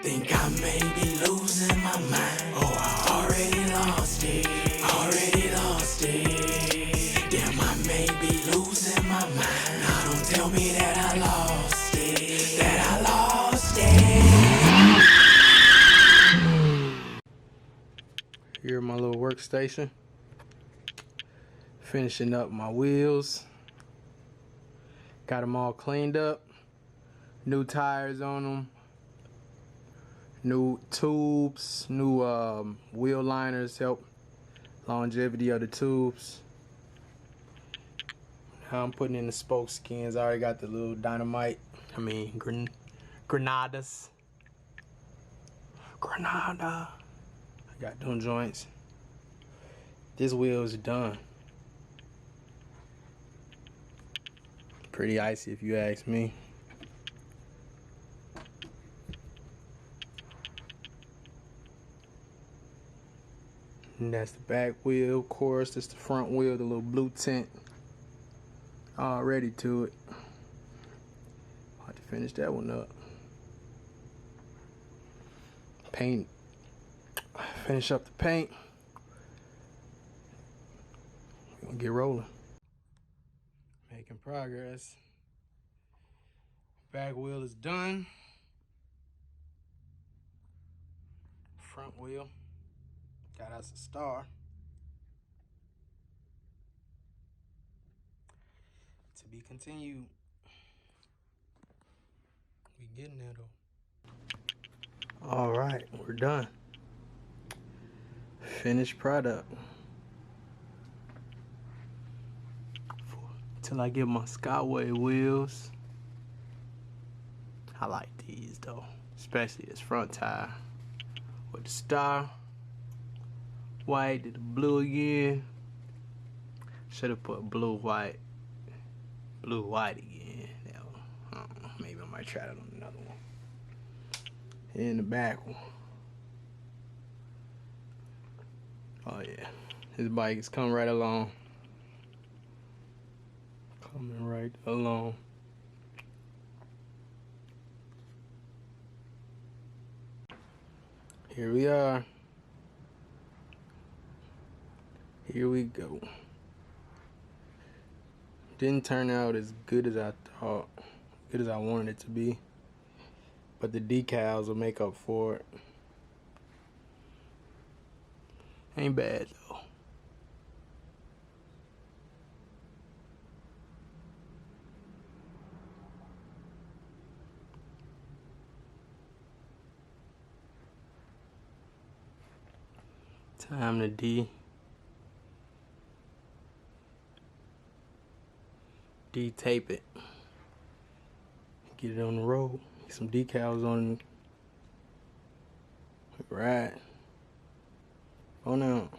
Think I may be losing my mind. Oh, I already lost it. Already lost it. Damn, I may be losing my mind. Now don't tell me that I lost it. That I lost it. Here my little workstation. Finishing up my wheels. Got them all cleaned up. New tires on them. New tubes. New wheel liners help longevity of the tubes. Now I'm putting in the spoke skins. I already got the little Granadas. Granada. I got them joints. This wheel is done. Pretty icy if you ask me. And that's the back wheel, of course. That's the front wheel, the little blue tint. All ready to it. I'll have to finish that one up. Paint. Finish up the paint. We're gonna get rolling. Making progress. Back wheel is done. Front wheel. Got us a star. To be continued. We getting there though. All right, we're done. Finished product. Till I get my Skyway wheels. I like these though, especially this front tire with the star. White to the blue again. Should have put blue white again. I don't know, maybe I might try it on another one. In the back one. Oh yeah, this bike is coming right along. Coming right along. Here we are. Here we go. Didn't turn out as good as I thought, good as I wanted it to be, but the decals will make up for it. Ain't bad though. Time to de-tape it. Get it on the road. Get some decals on. Right. Oh no.